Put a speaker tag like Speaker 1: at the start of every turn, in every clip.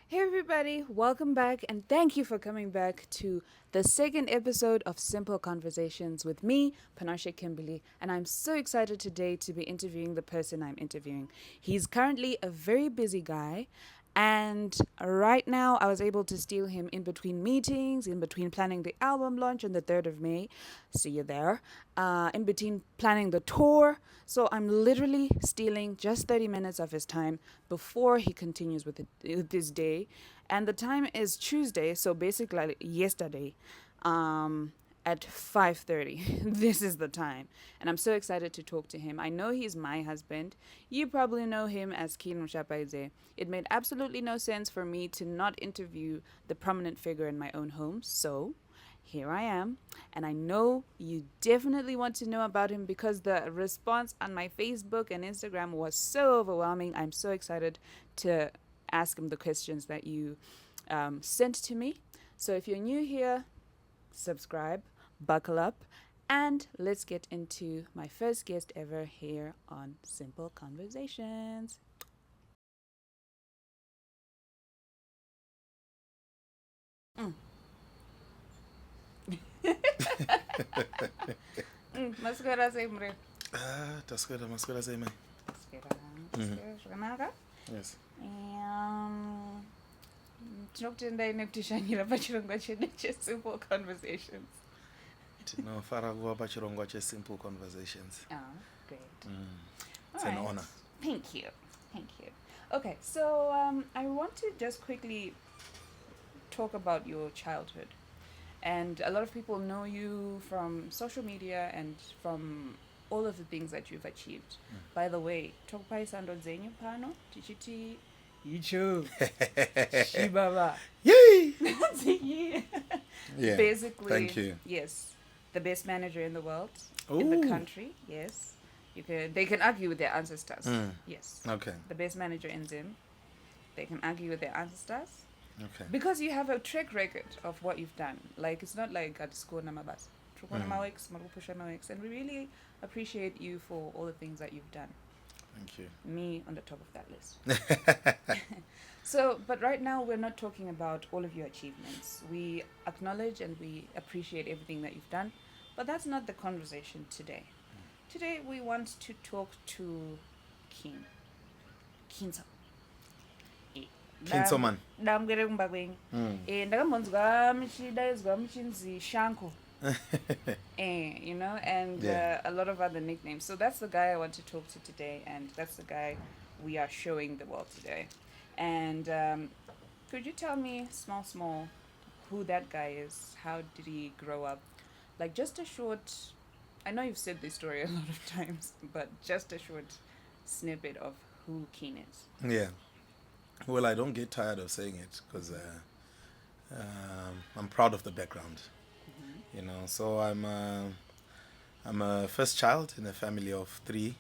Speaker 1: Hey everybody, welcome back and thank you for coming back to the second episode of Simple Conversations with me, Panashe Kimberley, and I'm so excited today to be interviewing the person I'm interviewing. He's currently a very busy guy, and right now I was able to steal him in between meetings, in between planning the album launch on the 3rd of May. See you there. In between planning the tour. So I'm literally stealing just 30 minutes of his time before he continues with his day. And the time is Tuesday, so basically like yesterday. At 5:30. This is the time. And I'm so excited to talk to him. I know he's my husband. You probably know him as Mushapaidze. It made absolutely no sense for me to not interview the prominent figure in my own home. So, here I am. And I know you definitely want to know about him because the response on my Facebook and Instagram was so overwhelming. I'm so excited to ask him the questions that you sent to me. So if you're new here, subscribe, buckle up, and let's get into my first guest ever here on Simple Conversations. Mm. Maswera semre.
Speaker 2: Taswira maswira zema.
Speaker 1: Zvakanaka.
Speaker 2: Yes.
Speaker 1: Tinokutendai nekutishanyira pachirongwa chedu chesimple conversations.
Speaker 2: Tinofara kuva pachirongwa chesimple conversations.
Speaker 1: Oh, great.
Speaker 2: It's an honor.
Speaker 1: Thank you. Thank you. Okay, so I want to just quickly talk about your childhood. And a lot of people know you from social media and from all of the things that you've achieved. By the way, tokupai sando dzenyu pano tichiti icho shibaba.
Speaker 2: Yay!
Speaker 1: Yeah. Basically,
Speaker 2: thank you.
Speaker 1: Yes, the best manager in the world, in the country. Yes, they can argue with their ancestors. Yes.
Speaker 2: Okay.
Speaker 1: The best manager in Zim. They can argue with their ancestors.
Speaker 2: Okay.
Speaker 1: Because you have a track record of what you've done. Like, it's not like at school, namabas. And we really appreciate you for all the things that you've done.
Speaker 2: Thank you.
Speaker 1: Me on the top of that list. So, but right now we're not talking about all of your achievements. We acknowledge and we appreciate everything that you've done, but that's not the conversation today. Today we want to talk to Kinzo.
Speaker 2: Kinzo man.
Speaker 1: Ndamgere kumba kwenyu. Ndakambonzwa muchidaidzwa muchinzi Shanko. You know, and a lot of other nicknames. So that's the guy I want to talk to today, and that's the guy we are showing the world today. And could you tell me, small, who that guy is? How did he grow up? Like, just a short, I know you've said this story a lot of times, but just a short snippet of who Keen is.
Speaker 2: Yeah. Well, I don't get tired of saying it because I'm proud of the background. You know, so I'm a first child in a family of 3.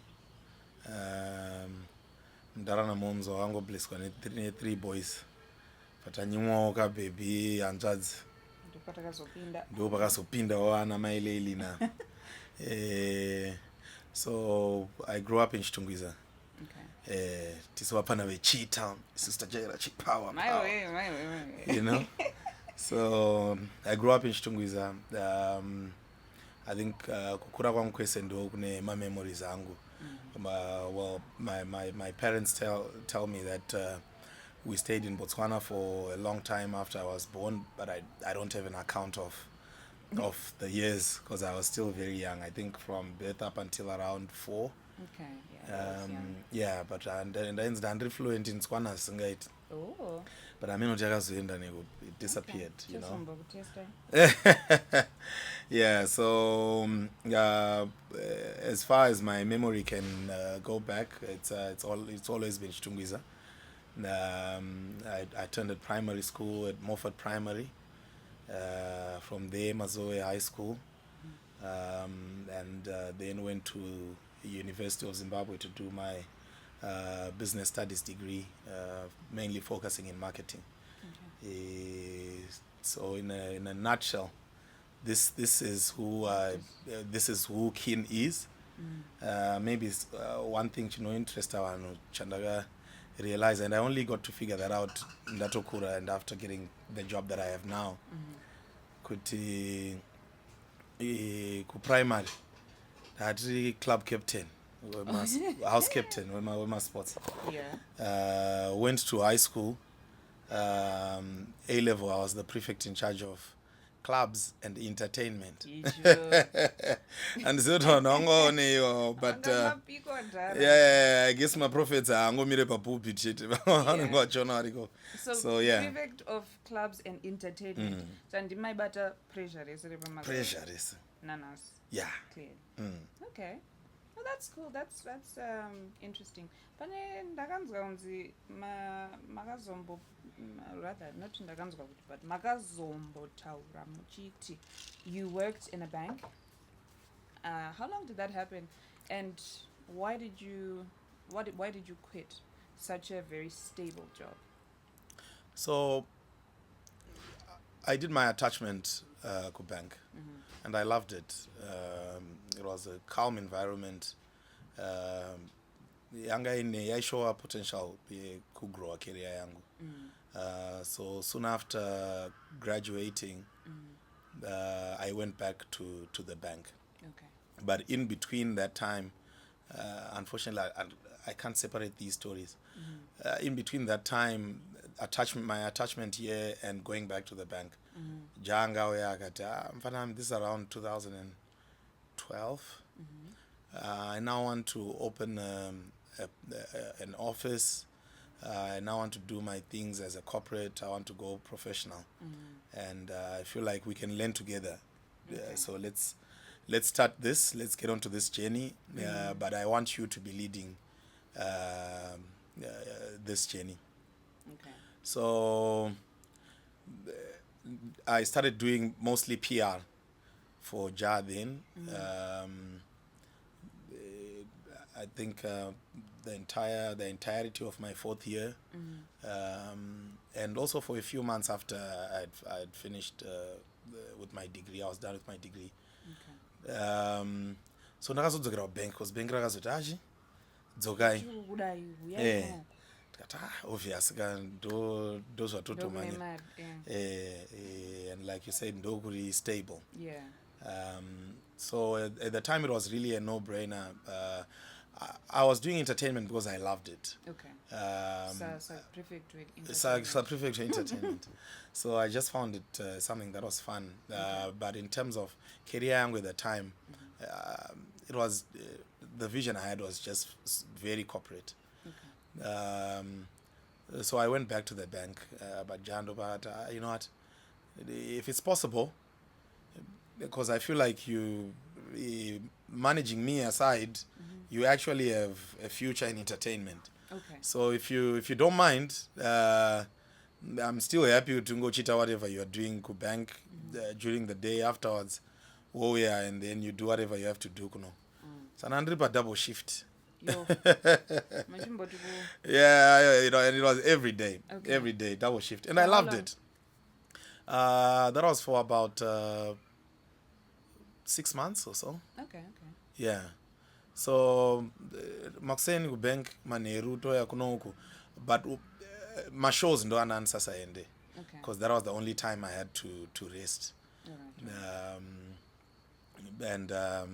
Speaker 2: Ndarana momzo wangu blessed with 3 boys. But anyuoka baby anjadzi. Ndo pakazopinda wana maileli na. So I grew up in Chitungwiza. Okay. Tiswapana vechita, Sister Jaira Chipower.
Speaker 1: My way.
Speaker 2: You know? So I grew up in Chitungwiza. I think kukura kwangu kwese ndo kune ma memories angu. Well, my parents tell me that we stayed in Botswana for a long time after I was born, but I don't have an account of the years because I was still very young. I think from birth up until around 4.
Speaker 1: Okay,
Speaker 2: yeah. But I'm fluent in Tswana singait.
Speaker 1: Oh.
Speaker 2: But I mean, it disappeared, you know. Yeah, so as far as my memory can go back, it's always been Chitungwiza. I attended primary school at Moffat Primary. From there, Mazoe High School, and then went to University of Zimbabwe to do my business studies degree, mainly focusing in marketing. Okay. So in a nutshell, this is who Keen is. Maybe one thing to know interest avanhu chandaka realize, and I only got to figure that out ndatokura and after getting the job that I have now. Kuti ku-primary ndati club captain, house captain wema sports.
Speaker 1: Yeah.
Speaker 2: Went to high school. A-level, I was the prefect in charge of clubs and entertainment. And but yeah, I guess my prophets are ngomire pa pulpit shit. So yeah.
Speaker 1: Prefect of clubs and entertainment. So and my butter pressure is
Speaker 2: Pressure is.
Speaker 1: nanas.
Speaker 2: Yeah.
Speaker 1: Clear. Okay. Well, that's cool. That's interesting. Pane ndakanzwa unzi makazombo rather not ndakanzwa kuti but makazombo taura muchiti you worked in a bank. How long did that happen, and why did you quit such a very stable job?
Speaker 2: So I did my attachment ku bank, and I loved it. It was a calm environment. Yanga ine yaishowa potential ku grow a career yangu. So soon after graduating, I went back to the bank.
Speaker 1: Okay.
Speaker 2: But in between that time, unfortunately, I can't separate these stories. In between that time, my attachment here and going back to the bank, this is around 2012. I now want to open an office. I now want to do my things as a corporate. I want to go professional, and I feel like we can learn together. So let's start this. Let's get onto this journey. But I want you to be leading this journey.
Speaker 1: Okay.
Speaker 2: So I started doing mostly PR for JA then. I think the entirety of my fourth year, and also for a few months after I'd finished with my degree. I was done with my degree.
Speaker 1: Okay.
Speaker 2: So ndakazodzokera bank because bank rakazoti dzokai. Obvious those were total money. And like you said, ndokuri stable.
Speaker 1: Yeah.
Speaker 2: So at the time it was really a no-brainer. I was doing entertainment because I loved it.
Speaker 1: Okay. Prefect to entertainment.
Speaker 2: Prefect to entertainment. So I just found it something that was fun. But in terms of career at the time, it was the vision I had was just very corporate.
Speaker 1: Okay.
Speaker 2: So I went back to the bank, but you know what? If it's possible, because I feel like you managing me aside, you actually have a future in entertainment.
Speaker 1: Okay.
Speaker 2: So if you don't mind, I'm still happy to go chita whatever you are doing ku bank during the day afterwards. Oh yeah, and then you do whatever you have to do. So I'm double shift.
Speaker 1: Yo.
Speaker 2: Yeah, you know, and it was every day,
Speaker 1: Okay.
Speaker 2: every day double shift, and
Speaker 1: For
Speaker 2: I
Speaker 1: how
Speaker 2: loved
Speaker 1: long?
Speaker 2: it. That was for about 6 months or so.
Speaker 1: Okay.
Speaker 2: Yeah. So makuseni ku bank maneru toya kunoku, but my shows ndo anani sasa ende,
Speaker 1: Okay.
Speaker 2: because that was the only time I had to rest.
Speaker 1: Alright.
Speaker 2: And the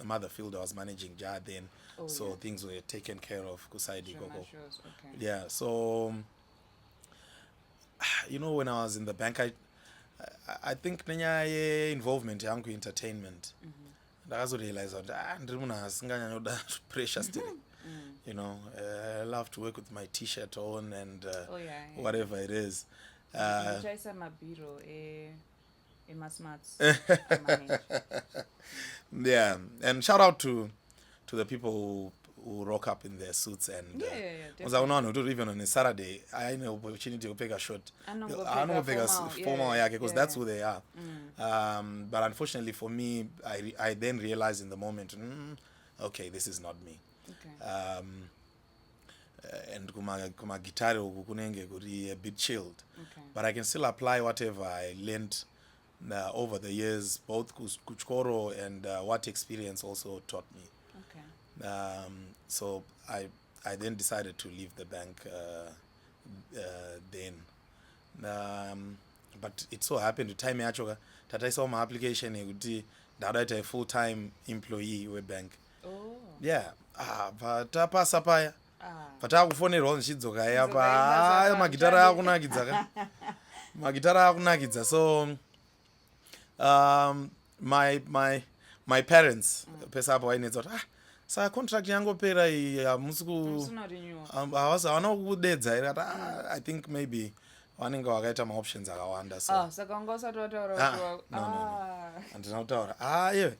Speaker 2: mother field I was managing JA then, so things were taken care of kusaidi
Speaker 1: Sure,
Speaker 2: gogo.
Speaker 1: shows. Okay.
Speaker 2: Yeah, so you know, when I was in the bank, I think nenya involvement yangu entertainment. Ndakazorealize kuti ndiri munhu asinganyanyoda pressure still. You know, I love to work with my t-shirt on and whatever it is.
Speaker 1: Chaisa mabiro smarts.
Speaker 2: Yeah, and shout out to the people who rock up in their suits and
Speaker 1: Definitely.
Speaker 2: even on a Saturday I had an opportunity to pick a shot. I don't
Speaker 1: Anongopfeka
Speaker 2: pick a formal yake because that's who they are. But unfortunately for me, I then realized in the moment, okay, this is not me.
Speaker 1: Okay.
Speaker 2: And kuma guitar uku kunenge kuri a bit chilled.
Speaker 1: Okay.
Speaker 2: But I can still apply whatever I learned over the years, both kuchkoro and what experience also taught me.
Speaker 1: Okay.
Speaker 2: So I then decided to leave the bank then. But it so happened time yacho tataisawo maapplication ekuti ndada kuita full-time employee webank.
Speaker 1: Oh.
Speaker 2: Yeah. Patapasa paya patakufonerwawo ndichidzoka apa magitara akunakidza ka magitara akunakidza. So my parents pesa apo vainetsa kuti saka contract yangopera iyi hamusi havana kukudedza here ati I think maybe vanenge vakaita maoptions akawanda. So
Speaker 1: saka wanga usati wataura
Speaker 2: handina kutaura iwe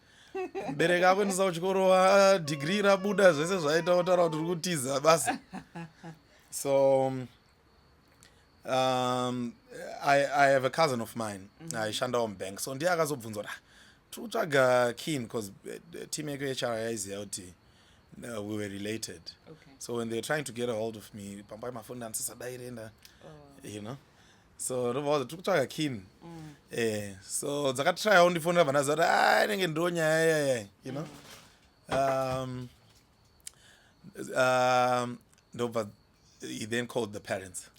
Speaker 2: mubereki akuendesa kuchikoro degree rabuda zvese zvaita kutaura kuti uri kutiza basa. So I have a cousin of mine aishandawo mubank, so ndiye akazobvunza kuti tiri kutsvaga keen because team yeko HR yaiziva kuti we were related.
Speaker 1: Okay.
Speaker 2: So when they were trying to get a hold of me pambai mafoni andisisadairenda you know, so ndobva tiri kutsvaga keen. So dzakatryawo ndifonera vandaziva kuti inenge ndo nyaya yaya you know. Ndobva he then called the parents.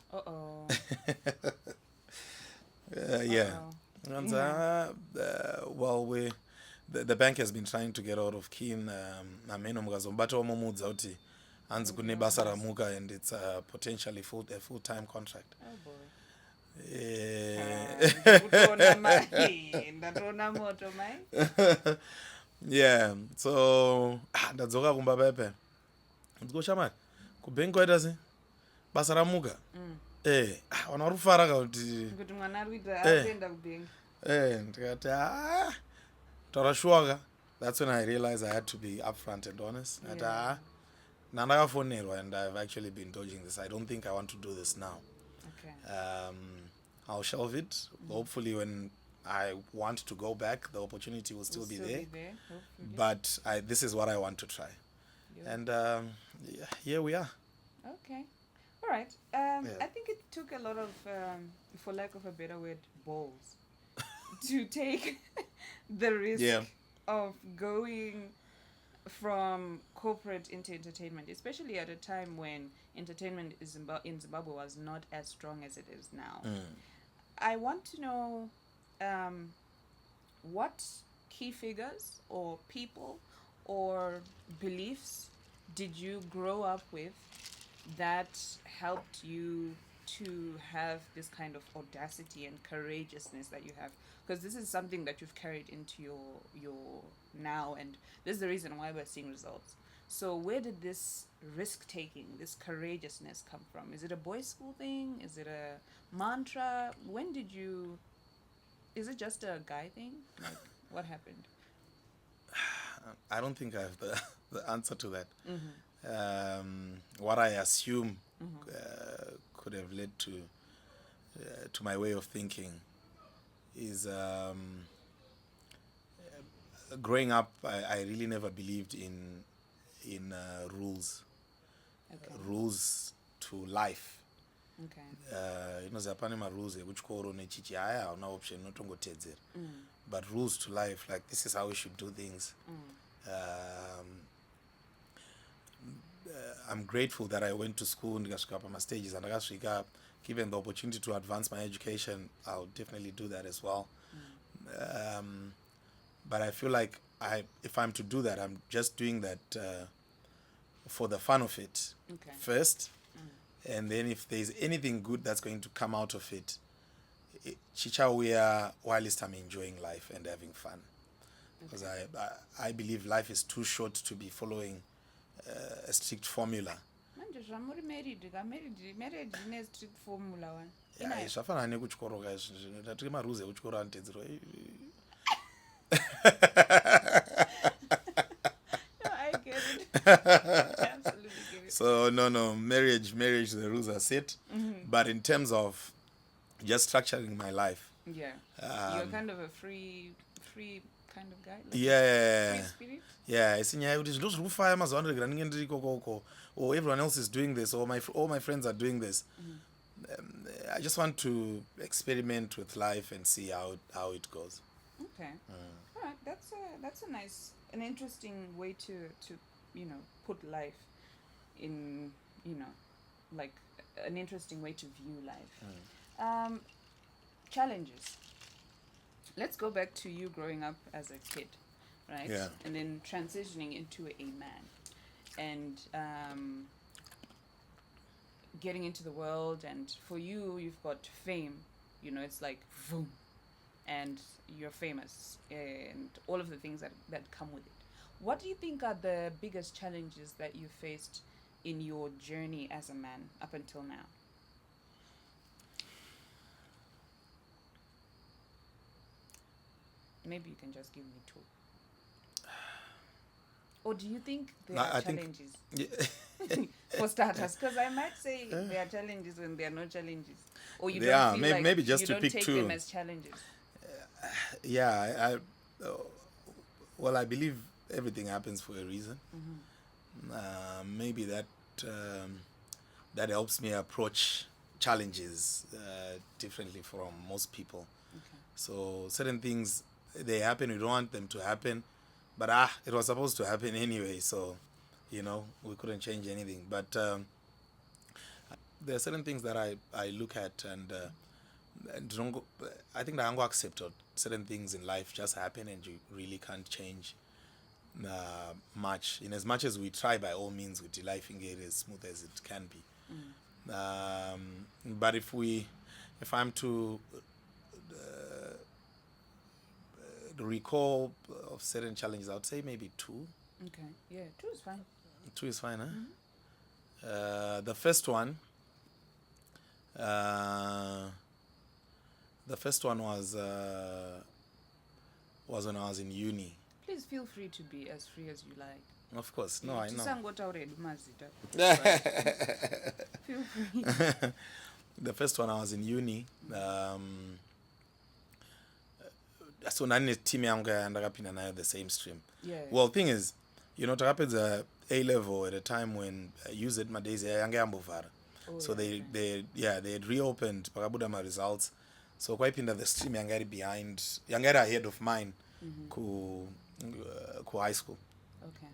Speaker 2: Yeah. And well, the bank has been trying to get out of Keen. Ameno mukazobatawo momudza kuti hanzi kune basa ramuka and it's potentially a full-time contract.
Speaker 1: Oh boy.
Speaker 2: Yeah. So ndadzoka kumba pepe ndikoshamari kubank kwaita se basa ramuka. Vana vari kufara kuti
Speaker 1: mwana ari kuita aenda kubank.
Speaker 2: Ndikati taura shuwaka. That's when I realized I had to be upfront and honest. Ati nandakafonerwa and I've actually been dodging this. I don't think I want to do this now.
Speaker 1: Okay.
Speaker 2: I'll shelve it. Hopefully when I want to go back, the opportunity will still be there. But this is what I want to try. Yeah. And here we are.
Speaker 1: Okay. All right. I think it took a lot of, for lack of a better word, balls to take the risk of going from corporate into entertainment, especially at a time when entertainment in Zimbabwe was not as strong as it is now. I want to know what key figures or people or beliefs did you grow up with that helped you to have this kind of audacity and courageousness that you have? Because this is something that you've carried into your now, and this is the reason why we're seeing results. So where did this risk-taking, this courageousness come from? Is it a boys' school thing? Is it a mantra? When did you... Is it just a guy thing? Like, what happened?
Speaker 2: I don't think I have the answer to that. What I assume could have led to my way of thinking is growing up, I really never believed in rules.
Speaker 1: Okay.
Speaker 2: Rules to life.
Speaker 1: Okay.
Speaker 2: Zapane ma rules ekuchikoro nechichi haya hauna option unotongotedzera. But rules to life, like this is how we should do things. I'm grateful that I went to school ndikasvika pamastages andakasvika. Given the opportunity to advance my education, I'll definitely do that as well. But I feel like if I'm to do that, I'm just doing that for the fun of it first. And then if there's anything good that's going to come out of it, chichawea while I'm enjoying life and having fun. Because I believe life is too short to be following a strict formula. Zvafana nekuchikoro tatiri marules ekuchikoro anotedzerwa.
Speaker 1: I get it. Absolutely get it.
Speaker 2: So no, marriage, the rules are set. But in terms of just structuring my life,
Speaker 1: you're kind of a free kind of guy. Like free spirit.
Speaker 2: Yeah, isinyaya kuti zviro zviri kufaya mazuva ano regera ndinge ndiri kokoko, or everyone else is doing this, or all my friends are doing this. I just want to experiment with life and see how it goes.
Speaker 1: Okay. All right. That's a nice, an interesting way to put life. in, you know, like an interesting way to view life. Challenges. Let's go back to you growing up as a kid, right?
Speaker 2: Yeah.
Speaker 1: And then transitioning into a man, and getting into the world. And for you, you've got fame. You know, it's like boom, and you're famous, and all of the things that come with it. What do you think are the biggest challenges that you faced in your journey as a man up until now? Maybe you can just give me two. Or do you think there
Speaker 2: No,
Speaker 1: are
Speaker 2: I think-
Speaker 1: challenges? For starters, because I might say there are challenges when there are no challenges, or you
Speaker 2: There
Speaker 1: don't
Speaker 2: are.
Speaker 1: feel
Speaker 2: Maybe-
Speaker 1: like
Speaker 2: maybe just
Speaker 1: you
Speaker 2: to
Speaker 1: don't
Speaker 2: pick
Speaker 1: take
Speaker 2: two.
Speaker 1: them as challenges.
Speaker 2: Yeah, well, I believe everything happens for a reason. Maybe that helps me approach challenges differently from most people.
Speaker 1: Okay.
Speaker 2: So certain things, they happen, we don't want them to happen, but it was supposed to happen anyway, so we couldn't change anything. But there are certain things that I look at, and I think that I'm going to accept that certain things in life just happen and you really can't change much. In as much as we try by all means with life and get it as smooth as it can be. But if I'm to recall of certain challenges, I would say maybe two.
Speaker 1: Okay. Yeah, two is fine.
Speaker 2: Two is fine, huh? The first one was when I was in uni.
Speaker 1: Please feel free to be as free as you like.
Speaker 2: Of course, no, I know.
Speaker 1: Tisangotauredi mazita. Feel free.
Speaker 2: The first one, I was in uni. So nani team yangu ndakapinda nayo the same stream.
Speaker 1: Yeah.
Speaker 2: Well, thing is, takapedza A level at a time when UZ Madezi yanga yambovhara. So they had reopened pakabuda my results. So kwaipinda the stream yanga iri behind, yanga iri ahead of mine ku high school.
Speaker 1: Okay.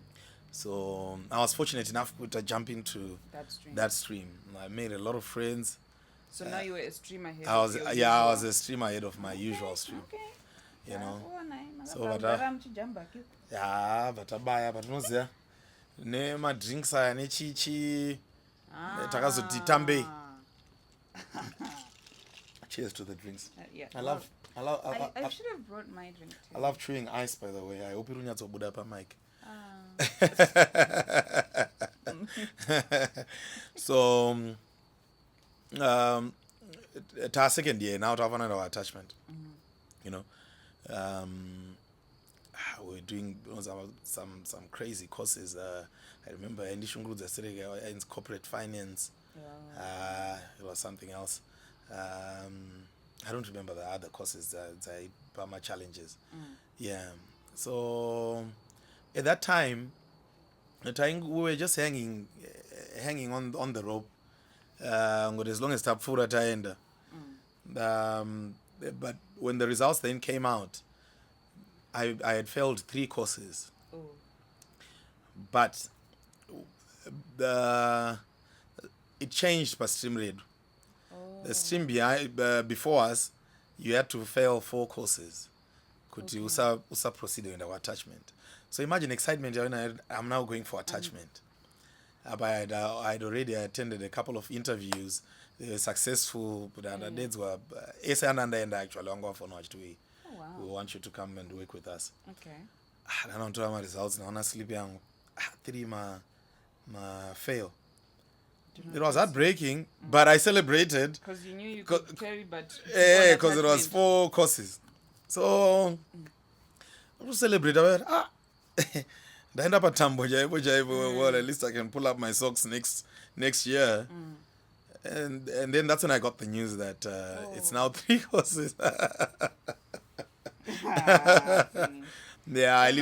Speaker 2: So I was fortunate enough to jump into that stream. I made a lot of friends.
Speaker 1: So now you were a streamer here.
Speaker 2: I was a streamer ahead of my usual stream.
Speaker 1: Okay.
Speaker 2: So vatabaya patinoziva nemadrinks aya nechichi takazoti tambei. Cheers to the drinks.
Speaker 1: Yeah.
Speaker 2: I
Speaker 1: should have brought my drink too.
Speaker 2: I love chewing ice, by the way. I hope you don't buda pa mic. So at our second year now, to have another attachment. We were doing some crazy courses. I remember in corporate finance. It was something else. I don't remember the other courses. My challenges. Yeah. So at that time, we were just hanging on the rope. As long as tapfura taenda. But when the results then came out, I had failed 3 courses.
Speaker 1: Oh.
Speaker 2: But it changed per stream rate. The stream before us, you had to fail 4 courses. Kuti usa proceed in our attachment. So imagine excitement. I'm now going for attachment. I'd already attended a couple of interviews. They were successful, but the dates were actually I'm going for no. We want you to come and work with us.
Speaker 1: Okay.
Speaker 2: I don't know my results now. Honestly, 3 ma fail. It was heartbreaking, but I celebrated.
Speaker 1: Because you knew you could carry, but
Speaker 2: because it was 4 courses. So I was celebrating. Well, at least I can pull up my socks next year. And then that's when I got the news that it's now 3 courses. Yeah, I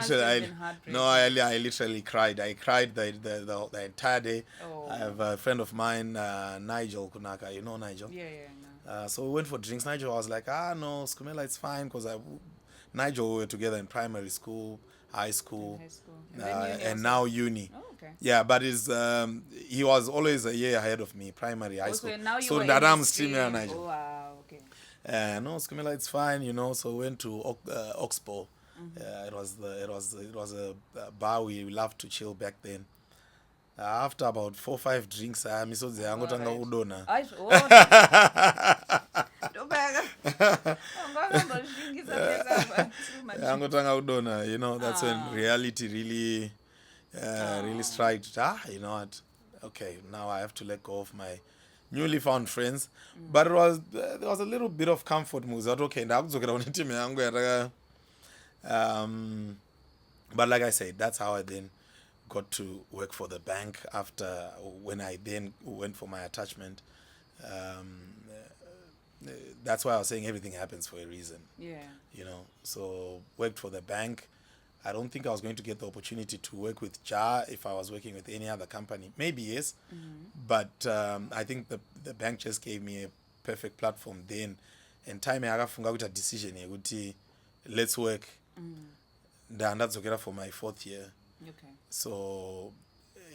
Speaker 2: literally cried. I cried the entire day. I have a friend of mine, Nigel Kunaka. You know Nigel?
Speaker 1: Yeah, I know.
Speaker 2: So we went for drinks. Nigel was like, no, Skumela, it's fine, because Nigel, we were together in primary school, high school, and now uni.
Speaker 1: Oh, Okay.
Speaker 2: Yeah, but he was always a year ahead of me, primary high school.
Speaker 1: Also, now you
Speaker 2: So
Speaker 1: were in
Speaker 2: Ndadam
Speaker 1: the
Speaker 2: stream
Speaker 1: stream.
Speaker 2: Nigel.
Speaker 1: Oh, wow. Okay.
Speaker 2: No, Skimela, it's fine, So went to Oxbow. It was a bar we loved to chill back then. After about 4-5 drinks, misodzi angotanga
Speaker 1: Alright.
Speaker 2: udona. Angotanga udona, that's when reality really striked. You know what? Okay, now I have to let go of my newly found friends. But there was a little bit of comfort. Okay, but like I said, that's how I then got to work for the bank after when I then went for my attachment. That's why I was saying everything happens for a reason.
Speaker 1: Yeah.
Speaker 2: So worked for the bank. I don't think I was going to get the opportunity to work with JA if I was working with any other company. Maybe yes, but I think the bank just gave me a perfect platform then. And time yakafunga kuita decision yekuti let's work. Ndadzokera for my 4th year.
Speaker 1: Okay.
Speaker 2: So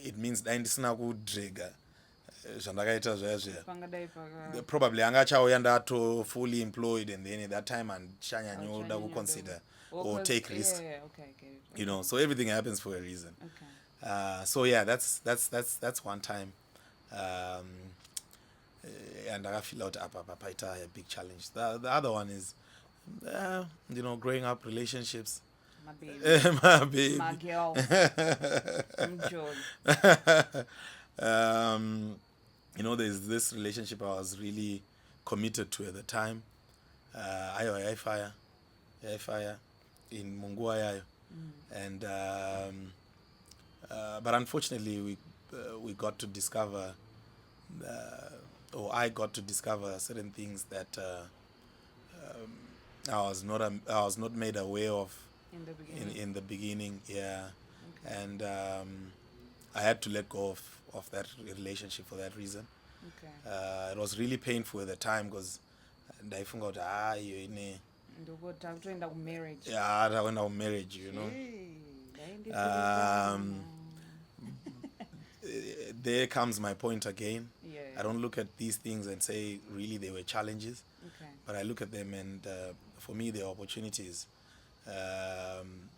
Speaker 2: it means ndisina kudrega zvandakaita zvaya probably anga achauya ndato fully employed, and then at that time andichanyanyoda kuconsider or take risk.
Speaker 1: Yeah, okay, get it.
Speaker 2: So everything happens for a reason.
Speaker 1: Okay.
Speaker 2: So yeah, that's one time. And I feel out paita a big challenge. The other one is growing up relationships.
Speaker 1: My baby.
Speaker 2: My baby.
Speaker 1: My girl. Enjoy.
Speaker 2: There's this relationship I was really committed to at the time. Fire in Mungua yayo. And but unfortunately we got to discover or I got to discover certain things that I was not made aware of in the beginning. Yeah.
Speaker 1: Okay.
Speaker 2: And I had to let go of that relationship for that reason.
Speaker 1: Okay.
Speaker 2: It was really painful at the time because ndaifunga kuti
Speaker 1: Ndokuenda kumarriage.
Speaker 2: yeah, ndakuenda kumarriage, There comes my point again.
Speaker 1: Yeah.
Speaker 2: I don't look at these things and say really they were challenges,
Speaker 1: Okay.
Speaker 2: but I look at them and for me they're opportunities.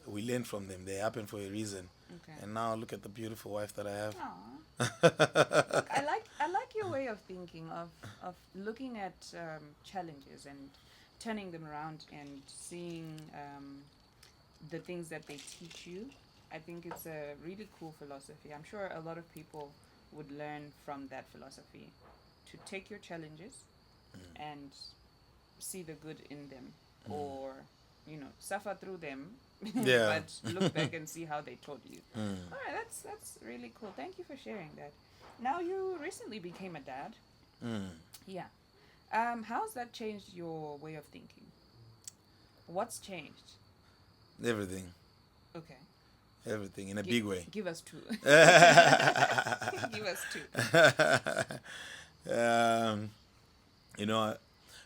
Speaker 2: We learn from them. They happen for a reason.
Speaker 1: Okay.
Speaker 2: And now look at the beautiful wife that I have.
Speaker 1: Look, I like your way of thinking of looking at challenges and turning them around and seeing the things that they teach you. I think it's a really cool philosophy. I'm sure a lot of people would learn from that philosophy to take your challenges and see the good in them, or suffer through them,
Speaker 2: Yeah.
Speaker 1: but look back and see how they taught you. All right, that's really cool. Thank you for sharing that. Now you recently became a dad. Yeah. How's that changed your way of thinking? What's changed?
Speaker 2: Everything.
Speaker 1: Okay.
Speaker 2: Everything in a big way.
Speaker 1: Give us two. Give us two.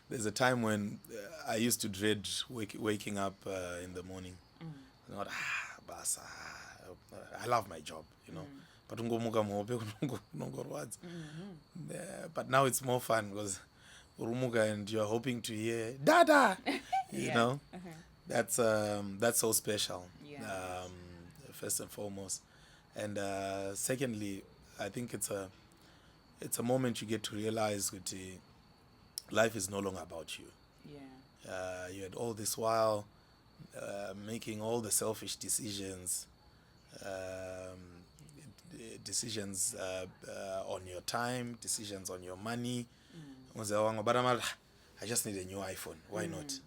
Speaker 2: There's a time when I used to dread waking up in the morning. Basa, I love my job, but but now it's more fun because urumuka and you're hoping to hear dada, That's so special.
Speaker 1: Yeah.
Speaker 2: First and foremost, and secondly, I think it's a moment you get to realize that life is no longer about you.
Speaker 1: Yeah.
Speaker 2: You had all this while making all the selfish decisions, decisions on your time, decisions on your money. But I just need a new iPhone. Why not?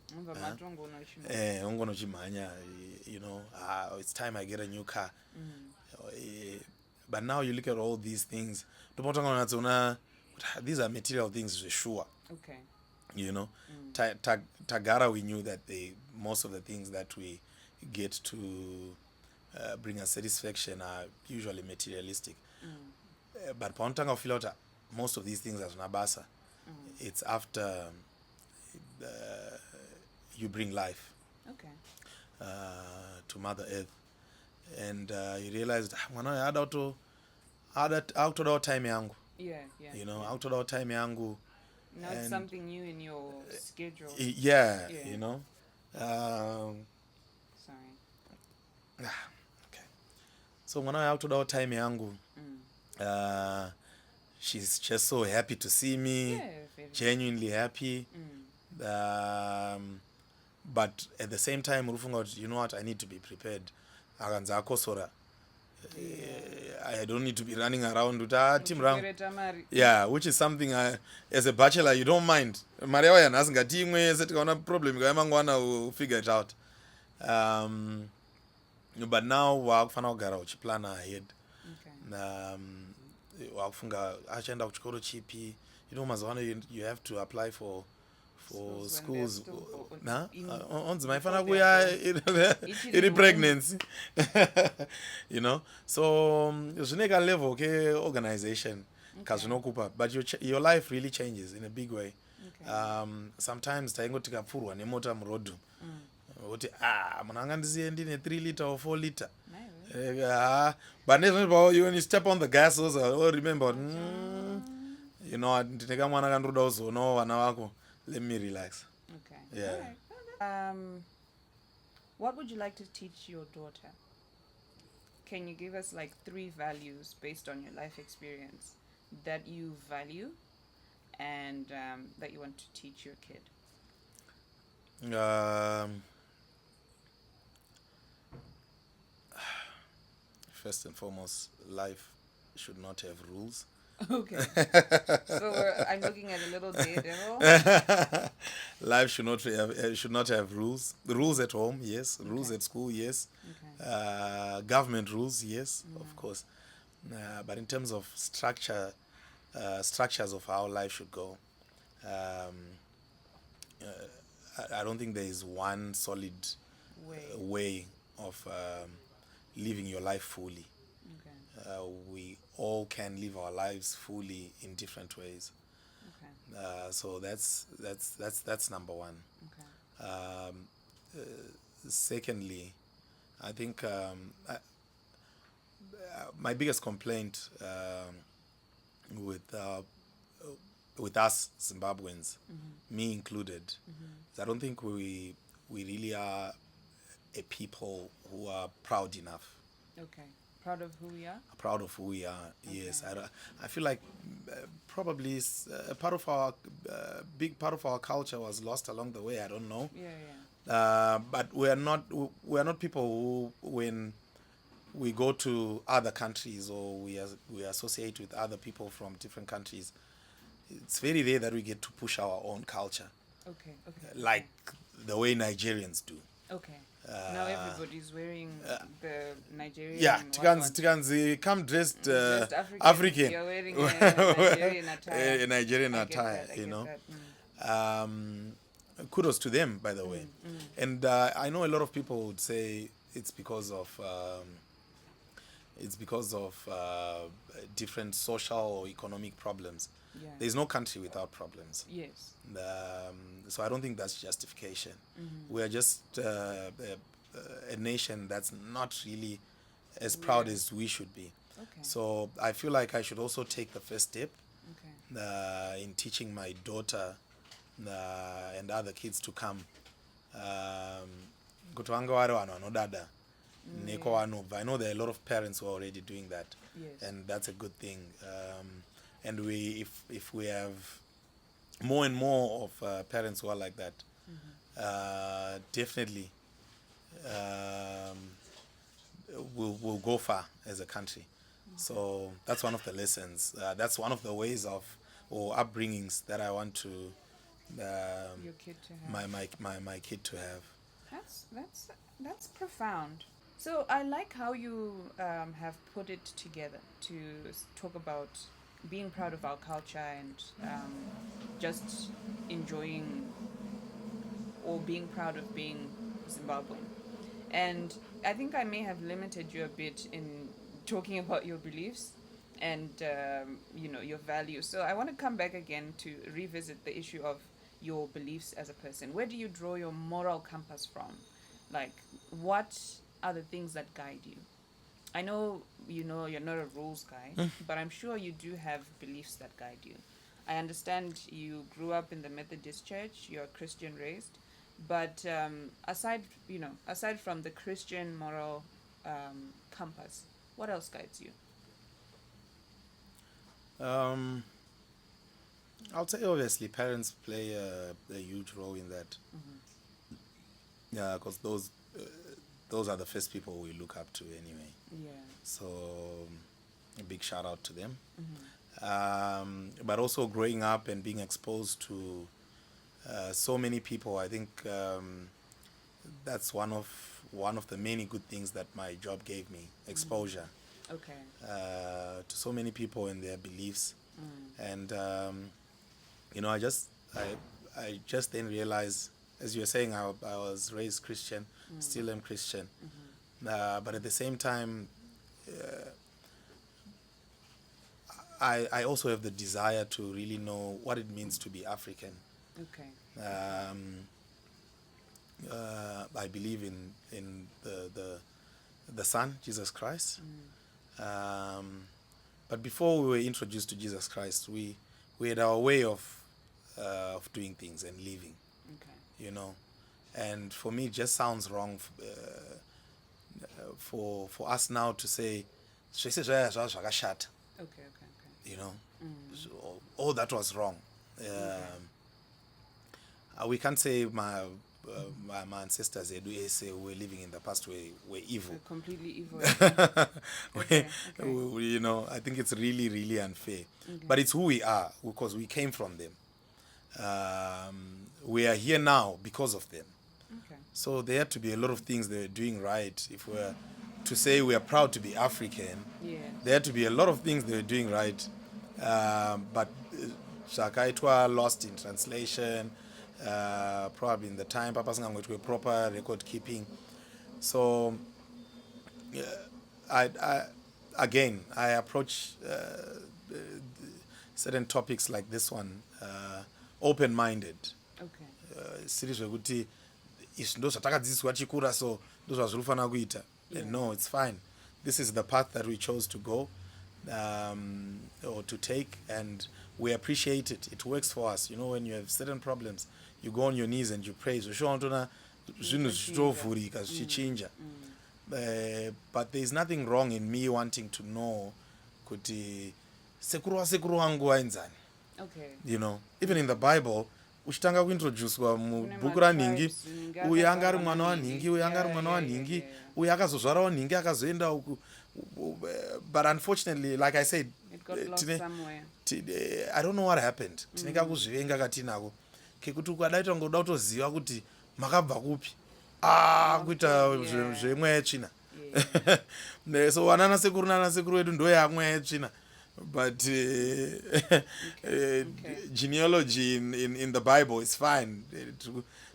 Speaker 2: It's time I get a new car. But now you look at all these things. These are material things, sure.
Speaker 1: Okay.
Speaker 2: Tagara, we knew that most of the things that we get to bring us satisfaction are usually materialistic. But Pauntanga feel out most of these things as Nabasa. It's after you bring life.
Speaker 1: Okay.
Speaker 2: To Mother Earth, and you realized when I had to Autodawo time yangu,
Speaker 1: Yeah, yeah.
Speaker 2: you know,
Speaker 1: yeah.
Speaker 2: autodawo time yangu.
Speaker 1: Now it's
Speaker 2: And
Speaker 1: something new in your schedule.
Speaker 2: yeah,
Speaker 1: Yeah.
Speaker 2: you know. Um,
Speaker 1: Sorry.
Speaker 2: okay. So mwana autodawo time yangu.
Speaker 1: Mm.
Speaker 2: She's just so happy to see me,
Speaker 1: Yeah, very.
Speaker 2: genuinely happy.
Speaker 1: Mm.
Speaker 2: But at the same time, you know what, I need to be prepared. Akanzi akosora. I don't need to be running around with team round.
Speaker 1: Muchipereta mari.
Speaker 2: Yeah, which is something as a bachelor you don't mind. Mari yao yanhasi ngati imwe yese tikaona problem ikauya mangwana we'll figure it out. But now wakufana kugara uchiplan ahead.
Speaker 1: Okay.
Speaker 2: Wakufunga achaenda kuchikoro chipi. You know mazwana you have to apply for schools. Onzi maifana kuya iri pregnancy. You know, so zvineka level ke organization kazvinokupa, but your life really changes in a big way.
Speaker 1: Okay.
Speaker 2: Sometimes taingoti kapfurwa nemota murodhu woti munhu angandisiye ndine 3 liter or 4 liter. But when you step on the gas also remember you know ndine kamwana kandoda kuzoonawo vana vako, let me relax.
Speaker 1: Okay.
Speaker 2: Yeah.
Speaker 1: All right. What would you like to teach your daughter? Can you give us like 3 values based on your life experience that you value and that you want to teach your kid?
Speaker 2: First and foremost, life should not have rules.
Speaker 1: Okay. So I'm looking at a little daredevil.
Speaker 2: Life should not have rules. Rules at home, yes. Rules
Speaker 1: Okay.
Speaker 2: at school, yes.
Speaker 1: Okay.
Speaker 2: Government rules, yes, of course. But in terms of structures of how life should go, I don't think there is one solid way of living your life fully.
Speaker 1: Okay.
Speaker 2: We all can live our lives fully in different ways.
Speaker 1: Okay.
Speaker 2: So that's number one.
Speaker 1: Okay.
Speaker 2: Secondly, I think my biggest complaint with us Zimbabweans, me included, is I don't think we really are a people who are proud enough.
Speaker 1: Okay. Proud of who we are?
Speaker 2: Proud of who we are,
Speaker 1: Okay.
Speaker 2: yes. I feel like probably a part of our big part of our culture was lost along the way. I don't know.
Speaker 1: Yeah.
Speaker 2: But we are not people who, when we go to other countries or we associate with other people from different countries, it's very rare that we get to push our own culture.
Speaker 1: Okay. Okay.
Speaker 2: Like the way Nigerians do.
Speaker 1: Okay. Now everybody's wearing the Nigerian.
Speaker 2: Yeah, tikanzi come dressed African.
Speaker 1: You're wearing a Nigerian attire.
Speaker 2: A Nigerian
Speaker 1: I get
Speaker 2: attire,
Speaker 1: that, I
Speaker 2: you
Speaker 1: get
Speaker 2: know.
Speaker 1: that.
Speaker 2: Kudos to them, by the way. And I know a lot of people would say it's because of different social or economic problems.
Speaker 1: Yeah.
Speaker 2: There's no country without problems.
Speaker 1: Yes.
Speaker 2: So I don't think that's justification. We're just a nation that's not really as proud as we should be.
Speaker 1: Okay.
Speaker 2: So I feel like I should also take the first step
Speaker 1: Okay.
Speaker 2: in teaching my daughter and other kids to come. Kuti vange vari vanhu vanodada nekwavanobva. I know there are a lot of parents who are already doing that.
Speaker 1: Yes.
Speaker 2: And that's a good thing. And if we have more and more of parents who are like that, definitely we'll go far as a country. So that's one of the lessons. That's one of the ways or upbringings that I want to
Speaker 1: Your kid to have.
Speaker 2: my kid to have.
Speaker 1: That's profound. So I like how you have put it together to talk about being proud of our culture and just enjoying or being proud of being Zimbabwean. And I think I may have limited you a bit in talking about your beliefs and your values. So I want to come back again to revisit the issue of your beliefs as a person. Where do you draw your moral compass from? Like, what are the things that guide you? I know you're not a rules guy, but I'm sure you do have beliefs that guide you. I understand you grew up in the Methodist Church. You're Christian raised, but aside from the Christian moral compass, what else guides you?
Speaker 2: Um, I'll say obviously parents play a huge role in that. Yeah, because those are the first people we look up to anyway.
Speaker 1: Yeah.
Speaker 2: So a big shout out to them.
Speaker 1: Mm-hmm.
Speaker 2: But also growing up and being exposed to so many people, I think that's one of the many good things that my job gave me, exposure
Speaker 1: Okay.
Speaker 2: to so many people and their beliefs.
Speaker 1: Mm.
Speaker 2: And I just then realized, as you were saying, I was raised Christian, still am Christian, but at the same time, I also have the desire to really know what it means to be African.
Speaker 1: Okay.
Speaker 2: I believe in the Son, Jesus Christ. But before we were introduced to Jesus Christ, we had our way of doing things and living,
Speaker 1: Okay.
Speaker 2: And for me, it just sounds wrong for us now to say,
Speaker 1: Okay. Okay.
Speaker 2: so, all that was wrong. We can't say my ancestors were living in the past were evil.
Speaker 1: They're completely evil.
Speaker 2: We-
Speaker 1: Okay.
Speaker 2: I think it's really, really unfair.
Speaker 1: Okay.
Speaker 2: But it's who we are because we came from them. We are here now because of them.
Speaker 1: Okay.
Speaker 2: So there had to be a lot of things they were doing right. If we're to say we are proud to be African,
Speaker 1: Yes.
Speaker 2: there had to be a lot of things they were doing right. But Shakaitwa lost in translation, probably in the time, Papa Sangangwetwe proper record keeping. So I approach certain topics like this one open-minded.
Speaker 1: Okay.
Speaker 2: Siri zvekuti izvi ndo zvatakadzidziswa chikura so ndo zvazviri kufanira kuita. And no, it's fine. This is the path that we chose to go or to take, and we appreciate it. It works for us. When you have certain problems, you go on your knees and you pray. Zvoshona zvinhu zvichitovhurika zvichichinja. But there's nothing wrong in me wanting to know kuti sekuru wangu ainzani.
Speaker 1: Okay.
Speaker 2: Even in the Bible, uchitanga kuintroducedwa mubhuku ranhingi, uyu anga ari mwana wanhingi, uyu anga ari mwana wanhingi, uyu akazozvarawo nhingi akazoenda uku. But unfortunately, like I said,
Speaker 1: It got lost somewhere.
Speaker 2: I don't know what happened. Tinenge kuzvivenga katinako kekuti ukadaita ngoda kutoziva kuti makabva kupi, kuita zvemweya yetsvina. So vanana sekuru vedu ndo yamweya yetsvina. But genealogy in the Bible is fine.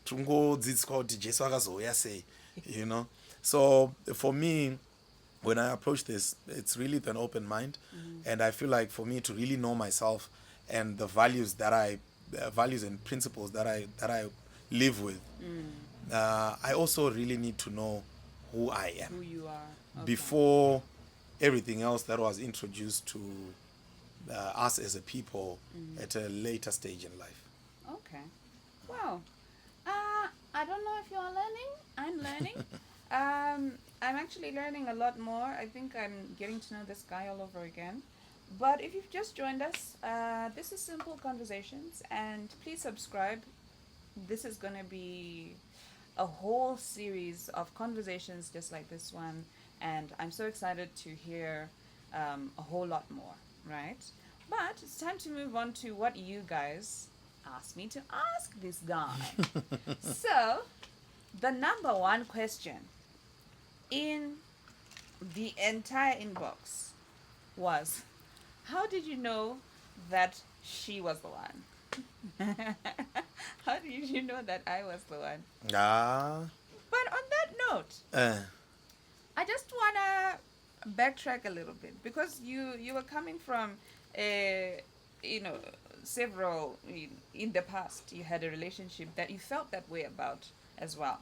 Speaker 2: Tungodzidziswa kuti Jesu akazouya sei, So for me, when I approach this, it's really with an open mind, and I feel like for me to really know myself and the values values and principles that I live with, I also really need to know who I am.
Speaker 1: Who you are. Okay.
Speaker 2: Before everything else that was introduced to us as a people at a later stage in life.
Speaker 1: Okay. Wow. I don't know if you're learning. I'm learning. I'm actually learning a lot more. I think I'm getting to know this guy all over again. But if you've just joined us, this is Simple Conversations, and please subscribe. This is going to be a whole series of conversations just like this one, and I'm so excited to hear a whole lot more, right? But it's time to move on to what you guys asked me to ask this guy. So, the number one question in the entire inbox was, how did you know that she was the one? How did you know that I was the one? But on that note, I just want to backtrack a little bit, because you were coming from, several, in the past, you had a relationship that you felt that way about as well.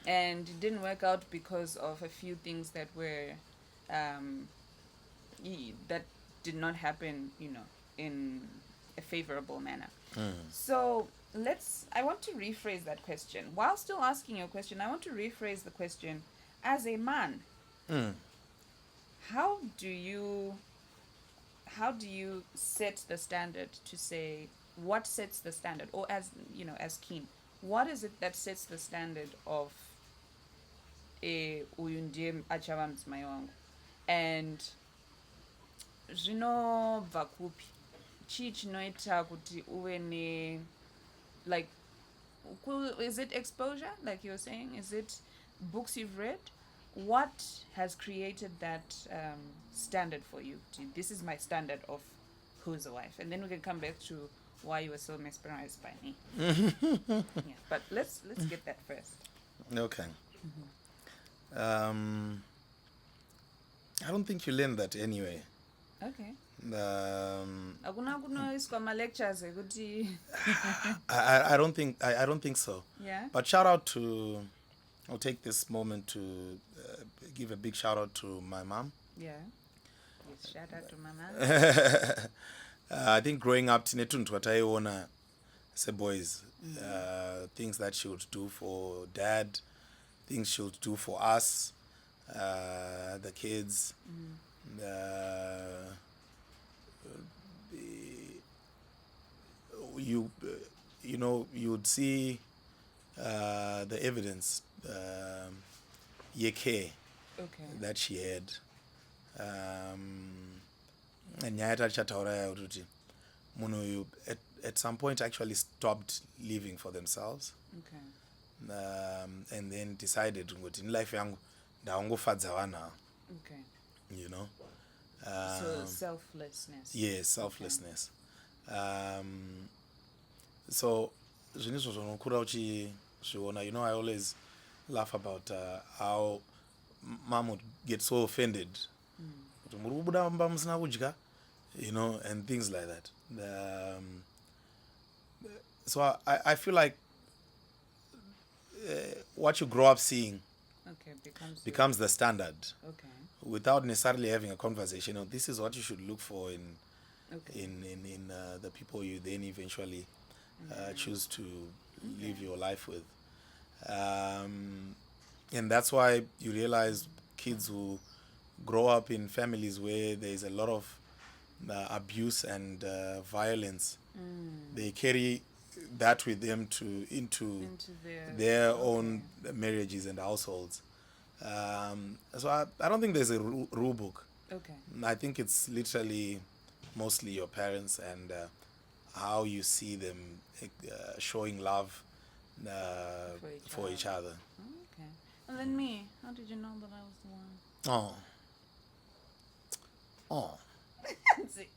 Speaker 1: And it didn't work out because of a few things that were that did not happen, in a favorable manner.
Speaker 2: Mm.
Speaker 1: So I want to rephrase that question. While still asking your question, I want to rephrase the question. As a man,
Speaker 2: Mm.
Speaker 1: how do you set the standard to say what sets the standard, or as Keen, what is it that sets the standard of uyu ndiye achava mudzimai wangu, and zvinobva kupi, chii chinoita kuti uve ne, like, is it exposure, like you're saying? Is it books you've read? What has created that standard for you? This is my standard of who's a wife. And then we can come back to why you were so mesmerized by me. Yeah, but let's get that first.
Speaker 2: Okay. I don't think you learned that anyway.
Speaker 1: Okay.
Speaker 2: I don't think so.
Speaker 1: Yeah.
Speaker 2: But I'll take this moment to give a big shout out to my mom.
Speaker 1: Yeah. Yes, shout out to my mom.
Speaker 2: I think growing up, tinetuntu wataiona as boys, things that she would do for dad, things she would do for us, the kids. You would see the evidence, yeke, that she had. And at some point actually stopped living for themselves.
Speaker 1: Okay.
Speaker 2: And then decided in life yangu ndaongofadza vana.
Speaker 1: Okay.
Speaker 2: So
Speaker 1: selflessness.
Speaker 2: Yes, selflessness. Okay. So zvinizvo zvinokura uchizviona, I always laugh about how mom would get so offended, kuti muri kubuda mumba musina kudya, and things like that. So I feel like what you grow up seeing becomes the standard.
Speaker 1: Okay.
Speaker 2: Without necessarily having a conversation. This is what you should look for in the people you then eventually choose to live your life with. And that's why you realize kids who grow up in families where there is a lot of abuse and violence, they carry that with them into their own marriages and households. So I don't think there's a rule book.
Speaker 1: Okay.
Speaker 2: I think it's literally mostly your parents and how you see them showing love for each other.
Speaker 1: Okay. And then me, how did you know that I was the one? See,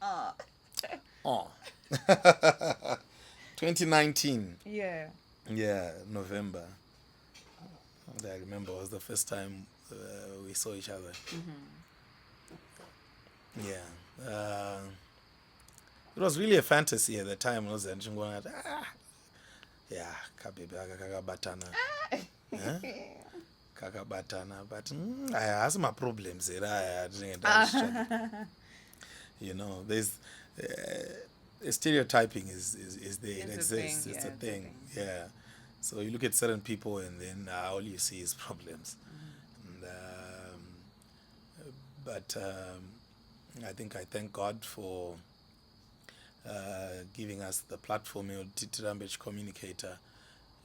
Speaker 2: 2019.
Speaker 1: Yeah.
Speaker 2: Yeah, November. I remember it was the first time we saw each other. Yeah. It was really a fantasy at the time. I was going, kakabatana. Kakabatana. But I have my problems. There's stereotyping is there. It exists. It's a thing. Yeah. So you look at certain people and then all you see is problems. But I think I thank God for giving us the platform, Titirambech Communicator.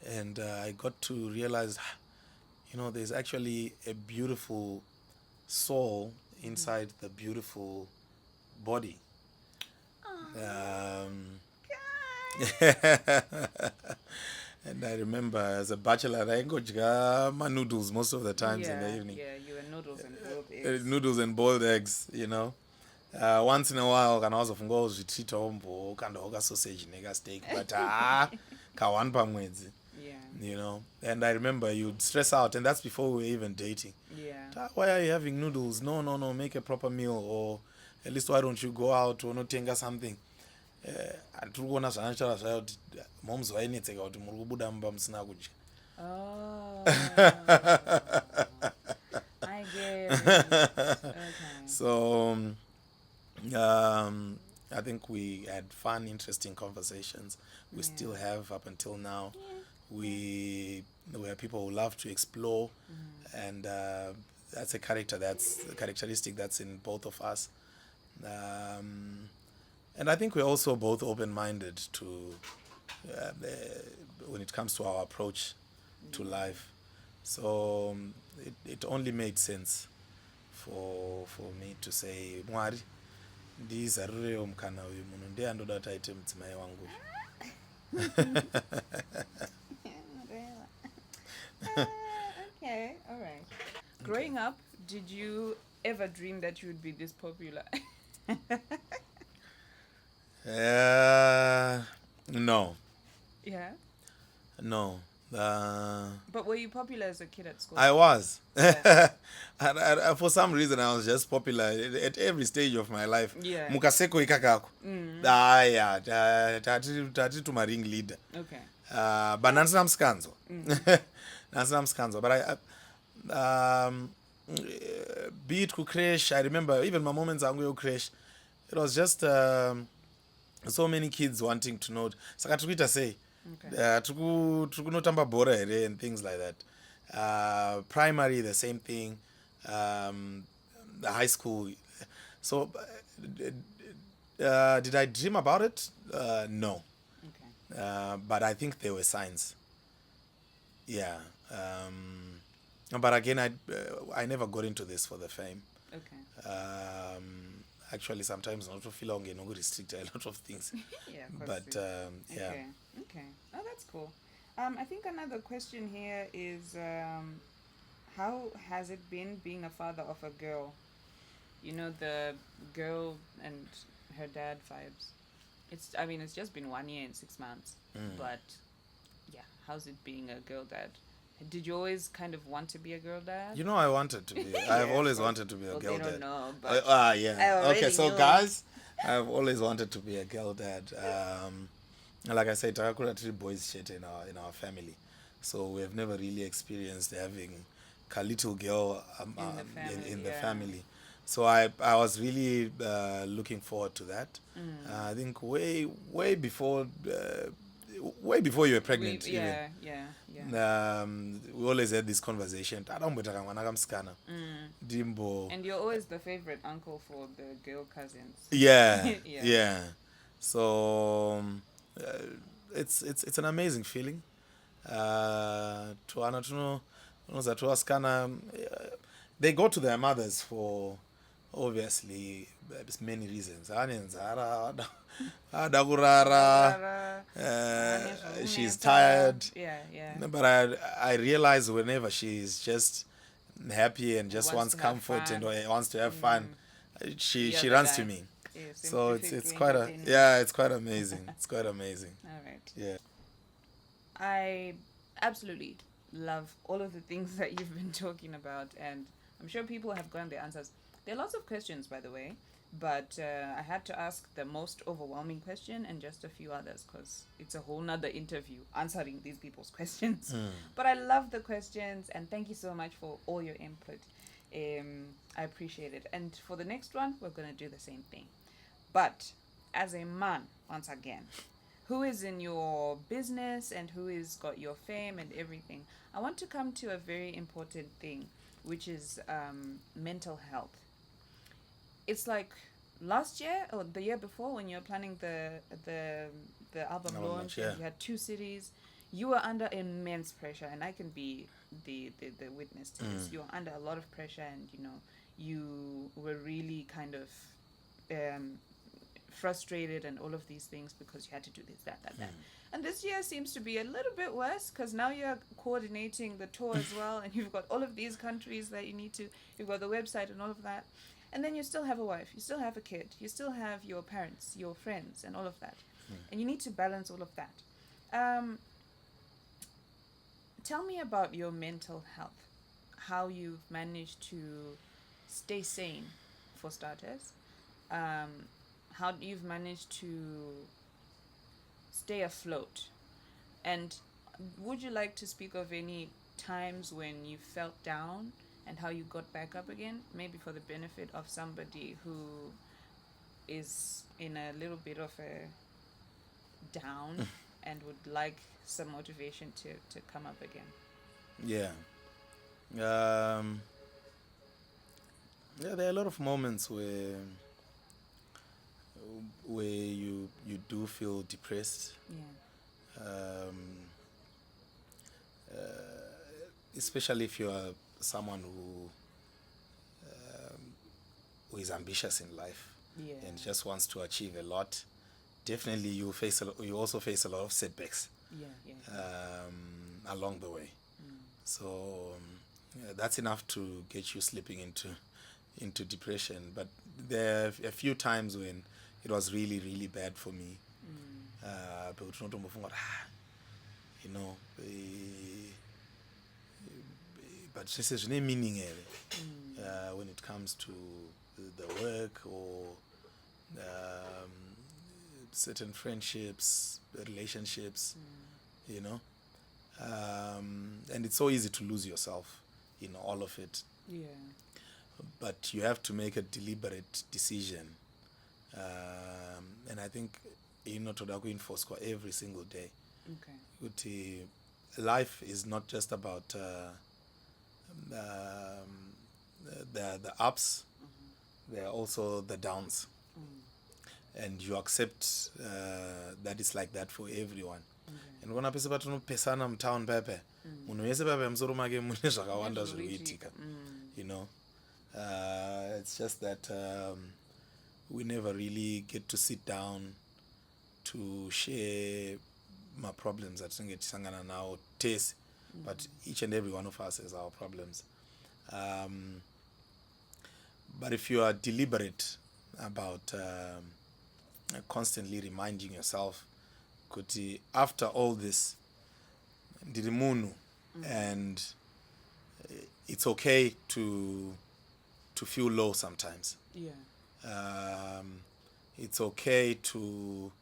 Speaker 2: And I got to realize, there's actually a beautiful soul inside the beautiful body. And I remember as a bachelor, I got my noodles most of the times in the evening.
Speaker 1: Yeah, you were noodles and boiled eggs.
Speaker 2: Noodles and boiled eggs, once in a while, can also go to Chitombo, can hoga sausage, nega steak, but kawan pamwezi.
Speaker 1: Yeah.
Speaker 2: And I remember you'd stress out, and that's before we were even dating.
Speaker 1: Yeah.
Speaker 2: Why are you having noodles? No, make a proper meal, or at least why don't you go out or not tenga something? Aturikuona zvanachara zvayo kuti moms vainetseka kuti muri kubuda mumba musina kudya.
Speaker 1: Oh, I Yes. Okay.
Speaker 2: So I think we had fun, interesting conversations. We still have up until now. We are people who love to explore, and that's a characteristic that's in both of us. Um, and I think we're also both open-minded to when it comes to our approach to life. So it only made sense for me to say, Mwari, ndizarurirewo mukana uyu munhu ndiye andoda kuti aite mudzimai wangu.
Speaker 1: Okay, all right. Growing up, did you ever dream that you would be this popular?
Speaker 2: No.
Speaker 1: Yeah.
Speaker 2: No.
Speaker 1: But were you popular as a kid at school?
Speaker 2: I was.
Speaker 1: Yeah.
Speaker 2: And for some reason, I was just popular at every stage of my life.
Speaker 1: Yeah.
Speaker 2: Mukaseko ikakako. Yeah. Tati to my ring leader.
Speaker 1: Okay.
Speaker 2: But Nansam Skanzo. Nansam Skanzo. But be it ku crash, I remember even my moments I'm going to crash. It was just so many kids wanting to know. Saka tukuita say.
Speaker 1: Okay.
Speaker 2: Tukunotamba bora here and things like that. Primary, the same thing. The high school. So, did I dream about it? No.
Speaker 1: Okay.
Speaker 2: But I think there were signs. Yeah. But again, I never got into this for the fame.
Speaker 1: Okay.
Speaker 2: Actually, sometimes not to feel long and restrict a lot of things.
Speaker 1: Yeah, of course.
Speaker 2: But yeah.
Speaker 1: Okay. Oh, that's cool. I think another question here is how has it been being a father of a girl? You know, the girl and her dad vibes. It's just been 1 year and 6 months. But yeah, how's it being a girl dad? Did you always kind of want to be a girl dad?
Speaker 2: You know, I wanted to be. I've always wanted to be a girl
Speaker 1: they don't
Speaker 2: dad.
Speaker 1: know, but
Speaker 2: Yeah.
Speaker 1: I already
Speaker 2: Okay, so
Speaker 1: knew.
Speaker 2: guys, I've always wanted to be a girl dad. Like I said, Tarakura three boys shit in our family, so we have never really experienced having a little girl in the family. So I was really looking forward to that. I think way before you were pregnant.
Speaker 1: Yeah.
Speaker 2: We always had this conversation.
Speaker 1: And you're always the favorite uncle for the girl cousins.
Speaker 2: Yeah.
Speaker 1: Yeah.
Speaker 2: Yeah. So it's an amazing feeling. They go to their mothers for obviously many reasons. She's tired.
Speaker 1: Yeah.
Speaker 2: But I realize whenever she's just happy and just wants comfort and wants to have fun, she runs to me. So it's quite it's quite amazing. It's quite amazing.
Speaker 1: All right.
Speaker 2: Yeah.
Speaker 1: I absolutely love all of the things that you've been talking about, and I'm sure people have gotten their answers. There are lots of questions, by the way, but I had to ask the most overwhelming question and just a few others because it's a whole nother interview answering these people's questions. But I love the questions, and thank you so much for all your input. I appreciate it. And for the next one, we're going to do the same thing. But as a man, once again, who is in your business and who is got your fame and everything, I want to come to a very important thing, which is mental health. It's like last year or the year before when you were planning the album launch, and you had 2 cities, you were under immense pressure, and I can be the witness to this. You were under a lot of pressure, and you were really kind of frustrated and all of these things because you had to do this, that. And this year seems to be a little bit worse because now you're coordinating the tour as well, and you've got all of these countries that you've got the website and all of that. And then you still have a wife, you still have a kid, you still have your parents, your friends, and all of that. And you need to balance all of that. Tell me about your mental health, how you've managed to stay sane, for starters. How you've managed to stay afloat. And would you like to speak of any times when you felt down and how you got back up again, maybe for the benefit of somebody who is in a little bit of a down and would like some motivation to come up again.
Speaker 2: Yeah. Yeah, there are a lot of moments where you do feel depressed,
Speaker 1: Yeah.
Speaker 2: um, especially if you are someone who is ambitious in life
Speaker 1: Yeah.
Speaker 2: and just wants to achieve a lot. Definitely, you also face a lot of setbacks
Speaker 1: Yeah. Yeah.
Speaker 2: along the way. So yeah, that's enough to get you slipping into depression. But there are a few times when it was really, really bad for me. But you know, but this is no meaning when it comes to the work or certain friendships, relationships, you know. And it's so easy to lose yourself in all of it.
Speaker 1: Yeah.
Speaker 2: But you have to make a deliberate decision. And I think toda kuenforce kwa every single day.
Speaker 1: Okay.
Speaker 2: Kuti life is not just about the ups, there are also the downs. And you accept that it's like that for everyone. And when pese patinopesana mutown pepe munhu wese pepe musoro make mune zvakawanda zviri kuitika, you know. It's just that we never really get to sit down to share my problems atinenge tisangana nawo tese, but each and every one of us has our problems. But if you are deliberate about constantly reminding yourself kuti after all this ndiri munhu, and it's okay to feel low sometimes.
Speaker 1: Yeah.
Speaker 2: It's okay to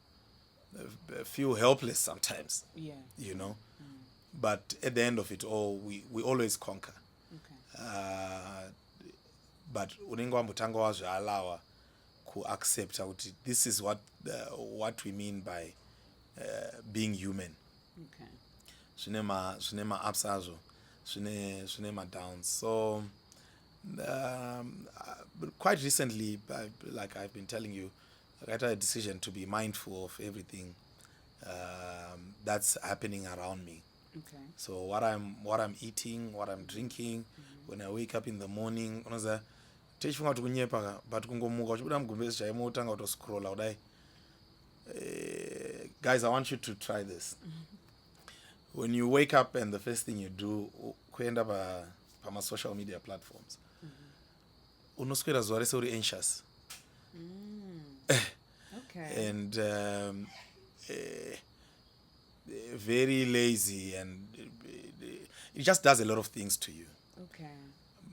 Speaker 2: feel helpless sometimes,
Speaker 1: Yeah.
Speaker 2: you know. But at the end of it all, we always conquer.
Speaker 1: Okay.
Speaker 2: But unenge wambotanga wazvialawa ku-accept kuti this is what we mean by being human.
Speaker 1: Okay.
Speaker 2: Zvine ma-ups azvo, zvine ma-downs. So quite recently, like I've been telling you, I had a decision to be mindful of everything that's happening around me.
Speaker 1: Okay.
Speaker 2: So what I'm eating, what I'm drinking, when I wake up in the morning, unoza techifunga kuti kunyepa, but kungomuka uchibuda mugumbezi chaimo utanga kutoscrolla kudai. Guys, I want you to try this. When you wake up and the first thing you do, kuenda pa social media platforms, unoswera zuva rese uri anxious.
Speaker 1: Okay.
Speaker 2: And very lazy, and it just does a lot of things to you.
Speaker 1: Okay.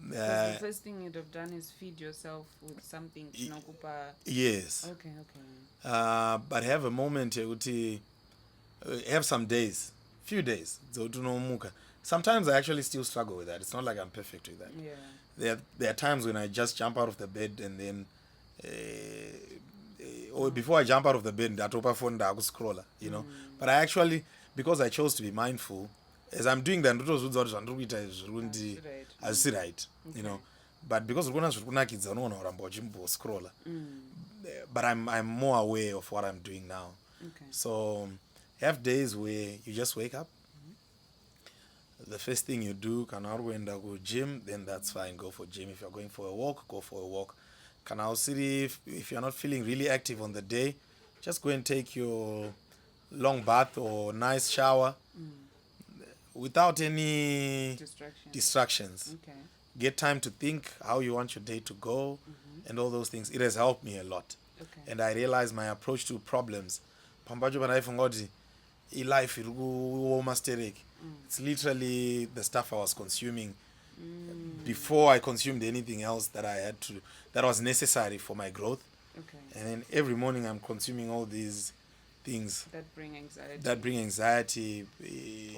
Speaker 1: Because the first thing you'd have done is feed yourself with something.
Speaker 2: Yes.
Speaker 1: Okay.
Speaker 2: But have a moment, have some days, few days. Sometimes I actually still struggle with that. It's not like I'm perfect with that.
Speaker 1: Yeah.
Speaker 2: There are times when I just jump out of the bed and then or before I jump out of the bed, I open phone, I scroll, you know. But I actually, because I chose to be mindful, as I'm doing that, I see right, you know. But because scroll, but I'm more aware of what I'm doing now.
Speaker 1: Okay.
Speaker 2: So have days where you just wake up. The first thing you do, can I go gym, then that's fine, go for gym. If you're going for a walk, go for a walk. Can I see if you're not feeling really active on the day, just go and take your long bath or nice shower without any distractions.
Speaker 1: Okay.
Speaker 2: Get time to think how you want your day to go and all those things. It has helped me a lot.
Speaker 1: Okay.
Speaker 2: And I realized my approach to problems. Life it's literally the stuff I was consuming before I consumed anything else that was necessary for my growth.
Speaker 1: Okay.
Speaker 2: And then every morning I'm consuming all these things
Speaker 1: that bring anxiety.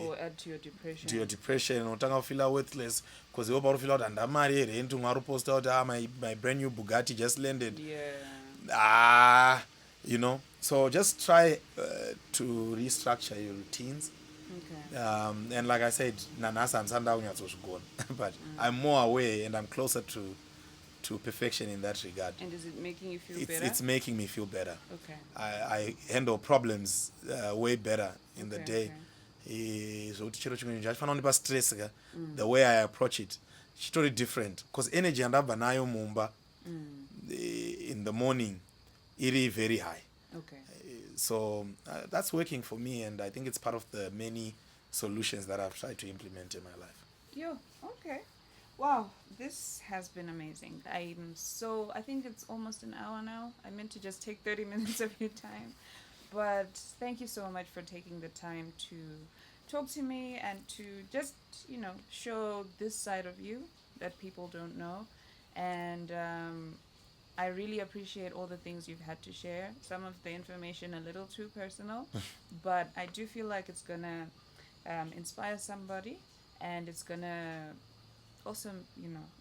Speaker 1: or add to your depression.
Speaker 2: to your depression unotanga kufila worthless because iwo paurifila kuti handamari yerent umwe ariposta kuti my brand new Bugatti just landed. You know, so just try to restructure your routines.
Speaker 1: Okay.
Speaker 2: And like I said, but I'm more aware and I'm closer to perfection in that regard.
Speaker 1: And is it making you feel better?
Speaker 2: It's making me feel better.
Speaker 1: Okay.
Speaker 2: I handle problems way better in the day.
Speaker 1: Okay.
Speaker 2: So stress, the way I approach it, it's totally different. Because energy and nayo mumba in the morning, it is very high.
Speaker 1: Okay.
Speaker 2: So that's working for me, and I think it's part of the many solutions that I've tried to implement in my life.
Speaker 1: Yo, okay. Wow, this has been amazing. I think it's almost an hour now. I meant to just take 30 minutes of your time. But thank you so much for taking the time to talk to me and to just, show this side of you that people don't know. And I really appreciate all the things you've had to share. Some of the information a little too personal, but I do feel like it's going to inspire somebody, and it's going to also,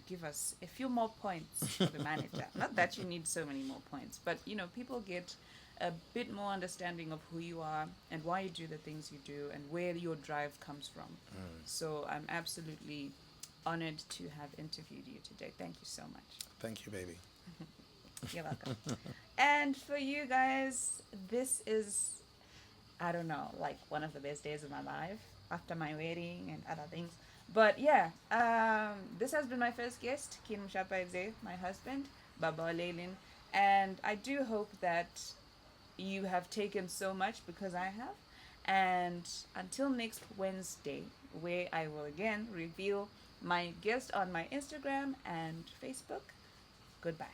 Speaker 1: give us a few more points for the manager. Not that you need so many more points, but, people get a bit more understanding of who you are and why you do the things you do and where your drive comes from. So I'm absolutely honored to have interviewed you today. Thank you so much.
Speaker 2: Thank you, baby.
Speaker 1: You're welcome. And for you guys, this is, I don't know, like one of the best days of my life after my wedding and other things. But yeah, this has been my first guest, Mushapaidze, my husband, Baba Leilin. And I do hope that you have taken so much, because I have. And until next Wednesday, where I will again reveal my guest on my Instagram and Facebook, goodbye.